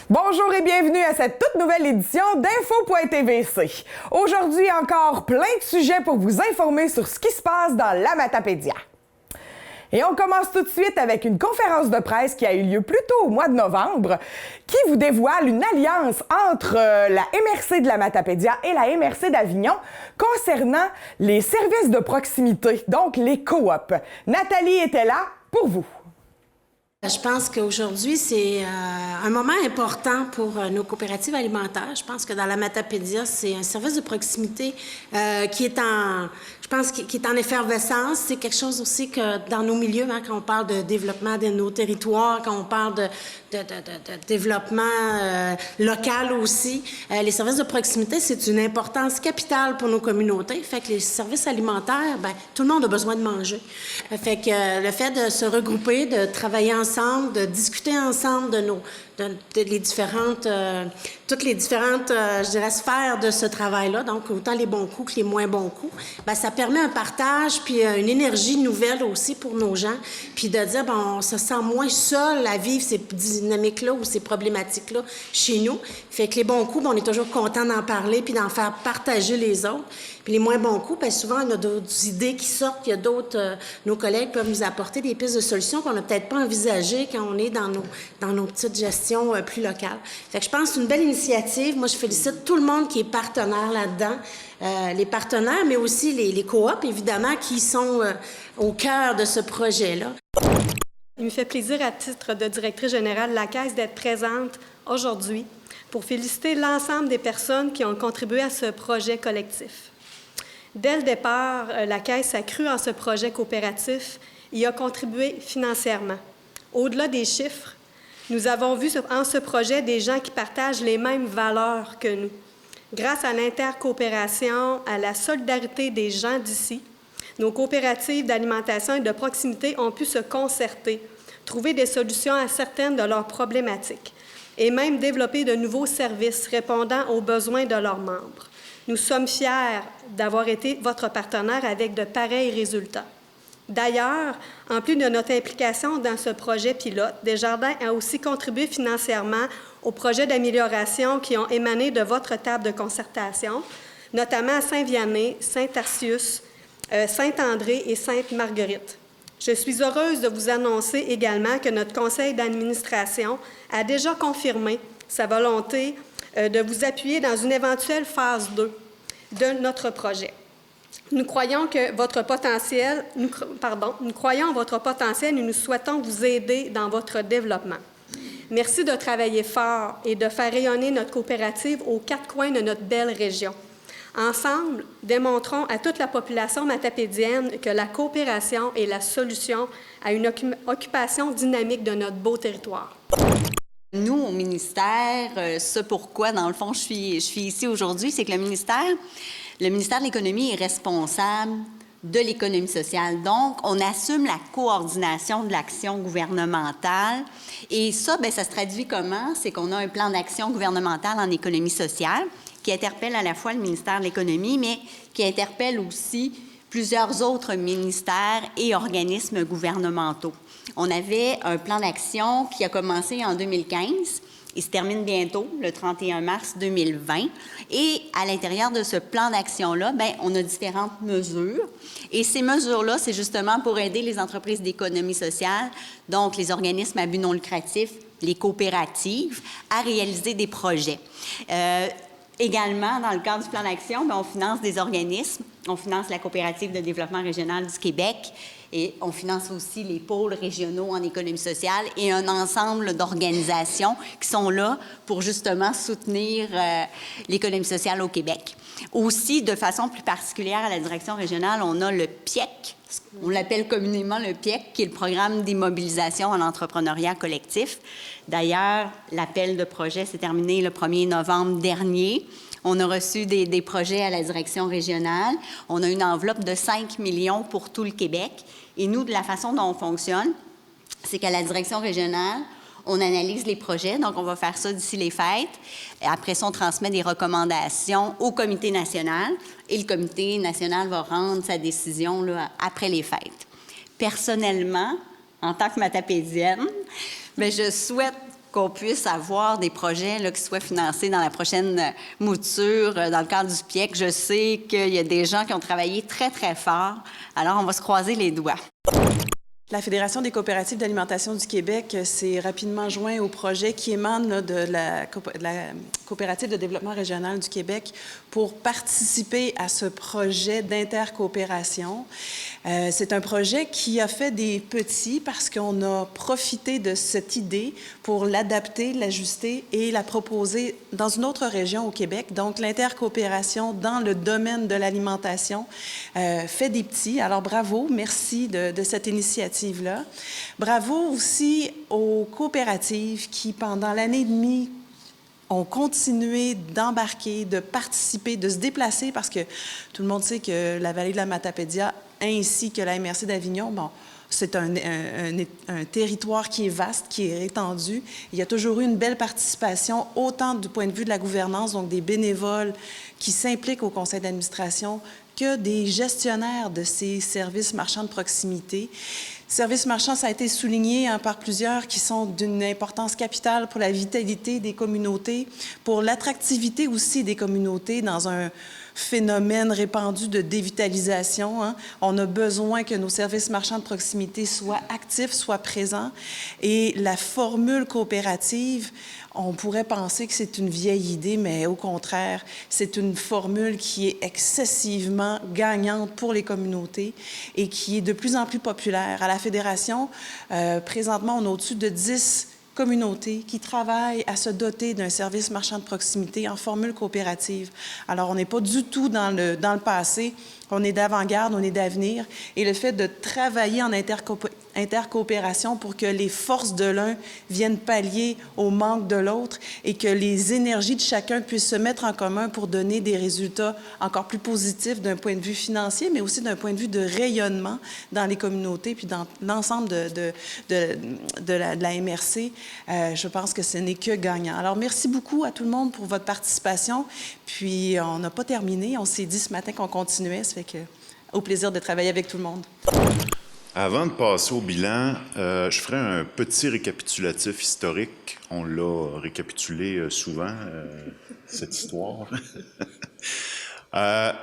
Bonjour et bienvenue à cette toute nouvelle édition d'Info.tvc. Aujourd'hui encore plein de sujets pour vous informer sur ce qui se passe dans la Matapédia. Et on commence tout de suite avec une conférence de presse qui a eu lieu plus tôt au mois de novembre, qui vous dévoile une alliance entre la MRC de la Matapédia et la MRC d'Avignon concernant les services de proximité, donc les coops. Nathalie était là pour vous. Je pense qu'aujourd'hui, c'est un moment important pour nos coopératives alimentaires. Je pense que dans la Matapédia, c'est un service de proximité qui est en effervescence. C'est quelque chose aussi que dans nos milieux, quand on parle de développement de nos territoires, quand on parle de développement local aussi, les services de proximité, c'est une importance capitale pour nos communautés. Fait que les services alimentaires, tout le monde a besoin de manger. Fait que le fait de se regrouper, de travailler ensemble, de discuter ensemble de toutes les différentes, je dirais, sphères de ce travail-là, donc autant les bons coups que les moins bons coups, ça permet un partage puis une énergie nouvelle aussi pour nos gens, puis de dire, on se sent moins seul à vivre ces dynamiques-là ou ces problématiques-là chez nous. Fait que les bons coups, on est toujours content d'en parler puis d'en faire partager les autres. Puis les moins bons coups, souvent, on a d'autres idées qui sortent, il y a d'autres, nos collègues peuvent nous apporter des pistes de solutions qu'on n'a peut-être pas envisagées quand on est dans nos petites gestions plus locales. Fait que je pense que c'est une belle initiative. Moi, je félicite tout le monde qui est partenaire là-dedans, les partenaires, mais aussi les coops, évidemment, qui sont au cœur de ce projet-là. Il me fait plaisir, à titre de directrice générale de la Caisse, d'être présente aujourd'hui pour féliciter l'ensemble des personnes qui ont contribué à ce projet collectif. Dès le départ, la Caisse a cru en ce projet coopératif et a contribué financièrement. Au-delà des chiffres, nous avons vu en ce projet des gens qui partagent les mêmes valeurs que nous. Grâce à l'intercoopération, à la solidarité des gens d'ici, nos coopératives d'alimentation et de proximité ont pu se concerter, trouver des solutions à certaines de leurs problématiques et même développer de nouveaux services répondant aux besoins de leurs membres. Nous sommes fiers d'avoir été votre partenaire avec de pareils résultats. D'ailleurs, en plus de notre implication dans ce projet pilote, Desjardins a aussi contribué financièrement aux projets d'amélioration qui ont émané de votre table de concertation, notamment à Saint-Vianney, Saint-Arcius, Saint-André et Sainte-Marguerite. Je suis heureuse de vous annoncer également que notre conseil d'administration a déjà confirmé sa volonté de vous appuyer dans une éventuelle phase 2 de notre projet. Nous croyons en votre potentiel et nous souhaitons vous aider dans votre développement. Merci de travailler fort et de faire rayonner notre coopérative aux quatre coins de notre belle région. Ensemble, démontrons à toute la population matapédienne que la coopération est la solution à une occupation dynamique de notre beau territoire. Nous, au ministère, ce pourquoi, dans le fond, je suis ici aujourd'hui, c'est que le ministère de l'Économie est responsable de l'économie sociale. Donc, on assume la coordination de l'action gouvernementale. Et ça, ça se traduit comment? C'est qu'on a un plan d'action gouvernementale en économie sociale qui interpelle à la fois le ministère de l'Économie, mais qui interpelle aussi plusieurs autres ministères et organismes gouvernementaux. On avait un plan d'action qui a commencé en 2015. Il se termine bientôt, le 31 mars 2020. Et à l'intérieur de ce plan d'action-là, on a différentes mesures. Et ces mesures-là, c'est justement pour aider les entreprises d'économie sociale, donc les organismes à but non lucratif, les coopératives, à réaliser des projets. Également, dans le cadre du plan d'action, on finance des organismes. On finance la Coopérative de développement régional du Québec et on finance aussi les pôles régionaux en économie sociale et un ensemble d'organisations qui sont là pour justement soutenir l'économie sociale au Québec. Aussi, de façon plus particulière à la direction régionale, on a le PIEC, on l'appelle communément le PIEC, qui est le programme d'immobilisation en entrepreneuriat collectif. D'ailleurs, l'appel de projet s'est terminé le 1er novembre dernier. On a reçu des projets à la direction régionale. On a une enveloppe de 5 millions pour tout le Québec. Et nous, de la façon dont on fonctionne, c'est qu'à la direction régionale, on analyse les projets. Donc, on va faire ça d'ici les fêtes. Après ça, on transmet des recommandations au comité national. Et le comité national va rendre sa décision là, après les fêtes. Personnellement, en tant que matapédienne, je souhaite qu'on puisse avoir des projets là, qui soient financés dans la prochaine mouture, dans le cadre du PIEC. Je sais qu'il y a des gens qui ont travaillé très, très fort. Alors, on va se croiser les doigts. La Fédération des coopératives d'alimentation du Québec s'est rapidement joint au projet qui émane là, de la Coopérative de développement régional du Québec pour participer à ce projet d'intercoopération. C'est un projet qui a fait des petits parce qu'on a profité de cette idée pour l'adapter, l'ajuster et la proposer dans une autre région au Québec. Donc, l'intercoopération dans le domaine de l'alimentation fait des petits. Alors, bravo, merci de cette initiative-là. Bravo aussi aux coopératives qui, pendant l'année et demie, ont continué d'embarquer, de participer, de se déplacer, parce que tout le monde sait que la vallée de la Matapédia, ainsi que la MRC d'Avignon, bon, c'est un territoire qui est vaste, qui est étendu. Il y a toujours eu une belle participation, autant du point de vue de la gouvernance, donc des bénévoles qui s'impliquent au conseil d'administration, que des gestionnaires de ces services marchands de proximité. Services marchands, ça a été souligné par plusieurs qui sont d'une importance capitale pour la vitalité des communautés, pour l'attractivité aussi des communautés dans un phénomène répandu de dévitalisation. Hein. On a besoin que nos services marchands de proximité soient actifs, soient présents. Et la formule coopérative, on pourrait penser que c'est une vieille idée, mais au contraire, c'est une formule qui est excessivement gagnante pour les communautés et qui est de plus en plus populaire. À la Fédération, présentement, on a au-dessus de 10 communautés qui travaillent à se doter d'un service marchand de proximité en formule coopérative. Alors, on n'est pas du tout dans le passé, on est d'avant-garde, on est d'avenir. Et le fait de travailler en intercoopération pour que les forces de l'un viennent pallier au manque de l'autre et que les énergies de chacun puissent se mettre en commun pour donner des résultats encore plus positifs d'un point de vue financier, mais aussi d'un point de vue de rayonnement dans les communautés puis dans l'ensemble de la MRC. Je pense que ce n'est que gagnant. Alors, merci beaucoup à tout le monde pour votre participation. Puis, on n'a pas terminé. On s'est dit ce matin qu'on continuait. Ça fait que, au plaisir de travailler avec tout le monde. Avant de passer au bilan, je ferai un petit récapitulatif historique. On l'a récapitulé souvent, cette histoire. Ça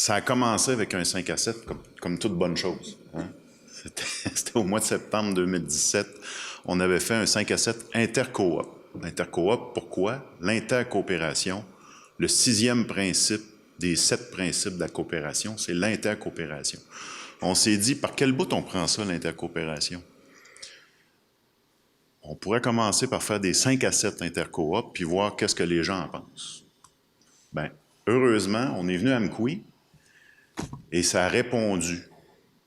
a commencé avec un 5 à 7, comme toute bonne chose. Hein? C'était au mois de septembre 2017. On avait fait un 5 à 7 intercoop. Intercoop, pourquoi? L'intercoopération. Le 6e principe des 7 principes de la coopération, c'est l'intercoopération. On s'est dit, par quel bout on prend ça, l'intercoopération? On pourrait commencer par faire des 5 à 7 intercoops, puis voir qu'est-ce que les gens en pensent. Bien, heureusement, on est venu à Amkoui, et ça a répondu.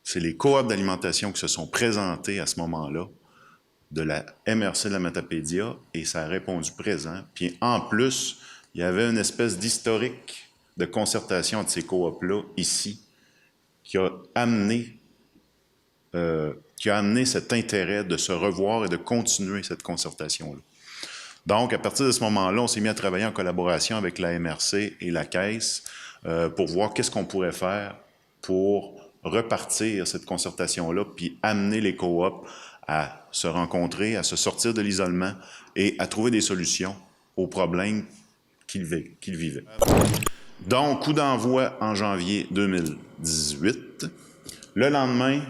C'est les coops d'alimentation qui se sont présentés à ce moment-là, de la MRC de la Matapédia, et ça a répondu présent. Puis en plus, il y avait une espèce d'historique de concertation de ces coops-là ici, qui a amené cet intérêt de se revoir et de continuer cette concertation-là. Donc, à partir de ce moment-là, on s'est mis à travailler en collaboration avec la MRC et la Caisse pour voir qu'est-ce qu'on pourrait faire pour repartir cette concertation-là, puis amener les coops à se rencontrer, à se sortir de l'isolement et à trouver des solutions aux problèmes qu'ils vivaient. Donc, coup d'envoi en janvier 2018. Le lendemain,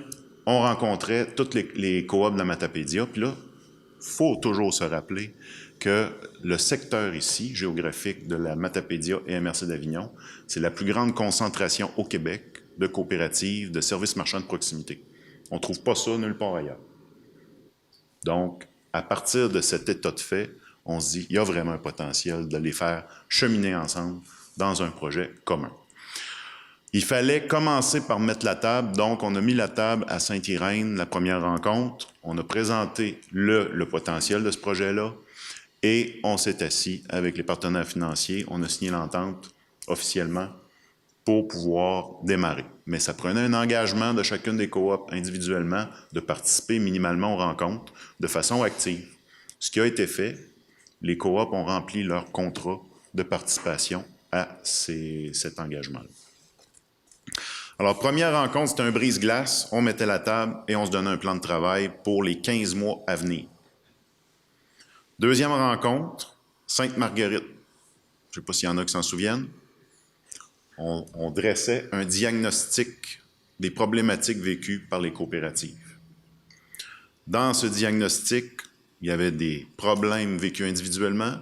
on rencontrait toutes les coops de la Matapédia. Puis là, il faut toujours se rappeler que le secteur ici, géographique de la Matapédia et MRC d'Avignon, c'est la plus grande concentration au Québec de coopératives, de services marchands de proximité. On ne trouve pas ça nulle part ailleurs. Donc, à partir de cet état de fait, on se dit, il y a vraiment un potentiel de les faire cheminer ensemble dans un projet commun. Il fallait commencer par mettre la table, donc on a mis la table à Sainte-Irène, la première rencontre, on a présenté le potentiel de ce projet-là et on s'est assis avec les partenaires financiers, on a signé l'entente officiellement pour pouvoir démarrer. Mais ça prenait un engagement de chacune des coops individuellement de participer minimalement aux rencontres de façon active. Ce qui a été fait, les coops ont rempli leur contrat de participation à cet engagement-là. Alors, première rencontre, c'était un brise-glace. On mettait la table et on se donnait un plan de travail pour les 15 mois à venir. Deuxième rencontre, Sainte-Marguerite. Je ne sais pas s'il y en a qui s'en souviennent. On dressait un diagnostic des problématiques vécues par les coopératives. Dans ce diagnostic, il y avait des problèmes vécus individuellement,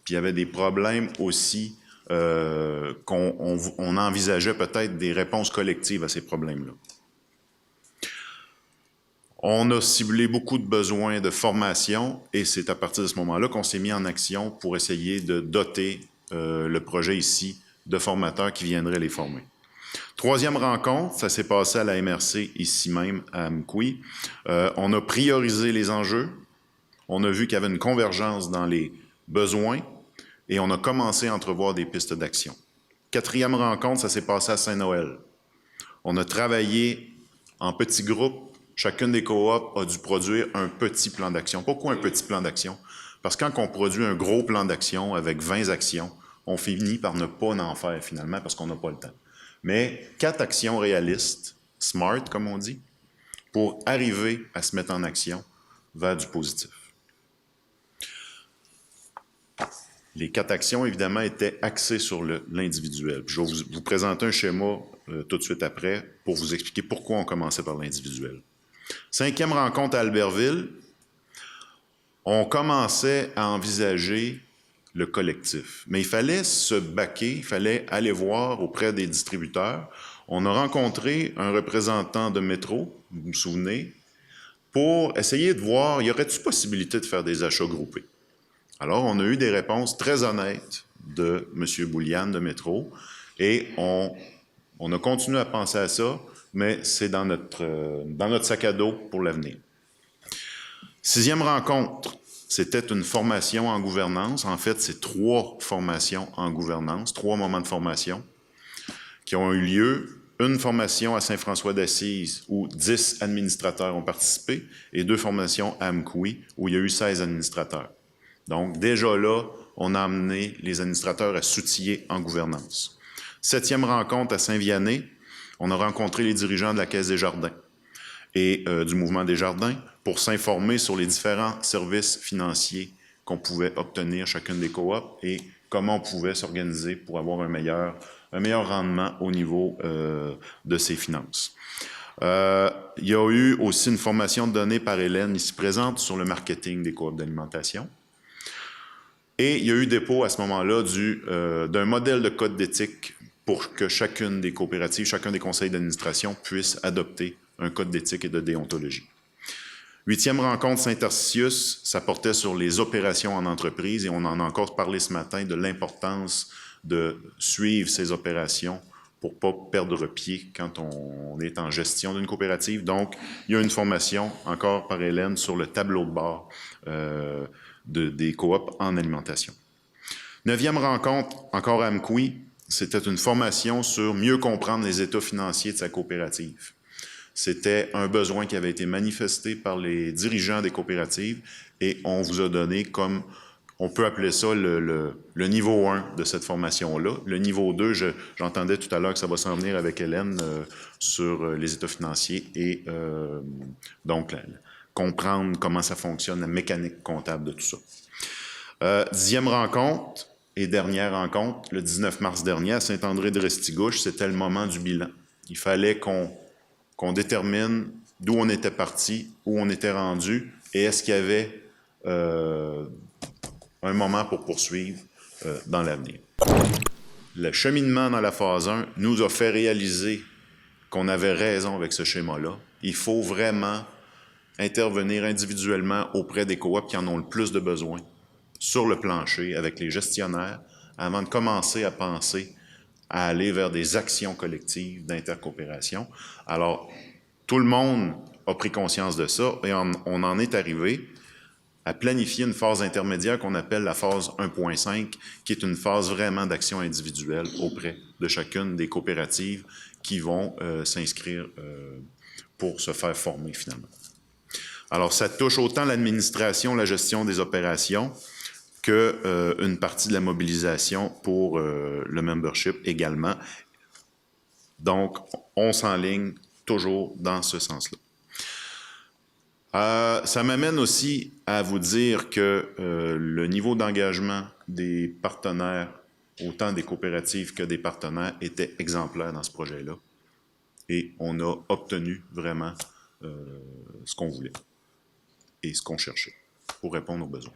puis il y avait des problèmes aussi qu'on envisageait peut-être des réponses collectives à ces problèmes-là. On a ciblé beaucoup de besoins de formation et c'est à partir de ce moment-là qu'on s'est mis en action pour essayer de doter le projet ici de formateurs qui viendraient les former. Troisième rencontre, ça s'est passé à la MRC ici même à Amqui. On a priorisé les enjeux, on a vu qu'il y avait une convergence dans les besoins et on a commencé à entrevoir des pistes d'action. Quatrième rencontre, ça s'est passé à Saint-Noël. On a travaillé en petits groupes. Chacune des coops a dû produire un petit plan d'action. Pourquoi un petit plan d'action? Parce que quand on produit un gros plan d'action avec 20 actions, on finit par ne pas en faire finalement parce qu'on n'a pas le temps. Mais 4 actions réalistes, SMART comme on dit, pour arriver à se mettre en action vers du positif. Les 4 actions, évidemment, étaient axées sur l'individuel. Je vais vous présenter un schéma tout de suite après pour vous expliquer pourquoi on commençait par l'individuel. 5e rencontre à Albertville, on commençait à envisager le collectif. Mais il fallait se baquer, il fallait aller voir auprès des distributeurs. On a rencontré un représentant de Métro, vous vous souvenez, pour essayer de voir, y aurait-il possibilité de faire des achats groupés? Alors, on a eu des réponses très honnêtes de M. Boulian de Métro et on a continué à penser à ça, mais c'est dans notre sac à dos pour l'avenir. 6e rencontre, c'était une formation en gouvernance. En fait, c'est 3 formations en gouvernance, 3 moments de formation qui ont eu lieu. Une formation à Saint-François d'Assise où 10 administrateurs ont participé et 2 formations à Amqui où il y a eu 16 administrateurs. Donc, déjà là, on a amené les administrateurs à s'outiller en gouvernance. 7e rencontre à Saint-Vianney, on a rencontré les dirigeants de la Caisse des Jardins et du Mouvement des Jardins pour s'informer sur les différents services financiers qu'on pouvait obtenir chacune des coops et comment on pouvait s'organiser pour avoir un meilleur rendement au niveau de ses finances. Il y a eu aussi une formation donnée par Hélène ici présente sur le marketing des coops d'alimentation. Et il y a eu dépôt à ce moment-là d'un modèle de code d'éthique pour que chacune des coopératives, chacun des conseils d'administration puisse adopter un code d'éthique et de déontologie. 8e rencontre Saint-Tarcisius, ça portait sur les opérations en entreprise et on en a encore parlé ce matin de l'importance de suivre ces opérations pour ne pas perdre pied quand on est en gestion d'une coopérative. Donc, il y a une formation, encore par Hélène, sur le tableau de bord des coops en alimentation. 9e rencontre, encore à Amqui, c'était une formation sur mieux comprendre les états financiers de sa coopérative. C'était un besoin qui avait été manifesté par les dirigeants des coopératives et on vous a donné comme, on peut appeler ça le niveau 1 de cette formation-là. Le niveau 2, j'entendais tout à l'heure que ça va s'en venir avec Hélène sur les états financiers et donc comprendre comment ça fonctionne, la mécanique comptable de tout ça. 10e rencontre et dernière rencontre, le 19 mars dernier, à Saint-André-de-Restigouche, c'était le moment du bilan. Il fallait qu'on détermine d'où on était parti, où on était rendu, et est-ce qu'il y avait un moment pour poursuivre dans l'avenir. Le cheminement dans la phase 1 nous a fait réaliser qu'on avait raison avec ce schéma-là. Il faut vraiment intervenir individuellement auprès des coops qui en ont le plus de besoin, sur le plancher, avec les gestionnaires, avant de commencer à penser à aller vers des actions collectives d'intercoopération. Alors, tout le monde a pris conscience de ça et on en est arrivé à planifier une phase intermédiaire qu'on appelle la phase 1.5, qui est une phase vraiment d'action individuelle auprès de chacune des coopératives qui vont s'inscrire pour se faire former finalement. Alors, ça touche autant l'administration, la gestion des opérations, qu'une partie de la mobilisation pour le membership également. Donc, on s'enligne toujours dans ce sens-là. Ça m'amène aussi à vous dire que le niveau d'engagement des partenaires, autant des coopératives que des partenaires, était exemplaire dans ce projet-là. Et on a obtenu vraiment ce qu'on voulait et ce qu'on cherchait pour répondre aux besoins.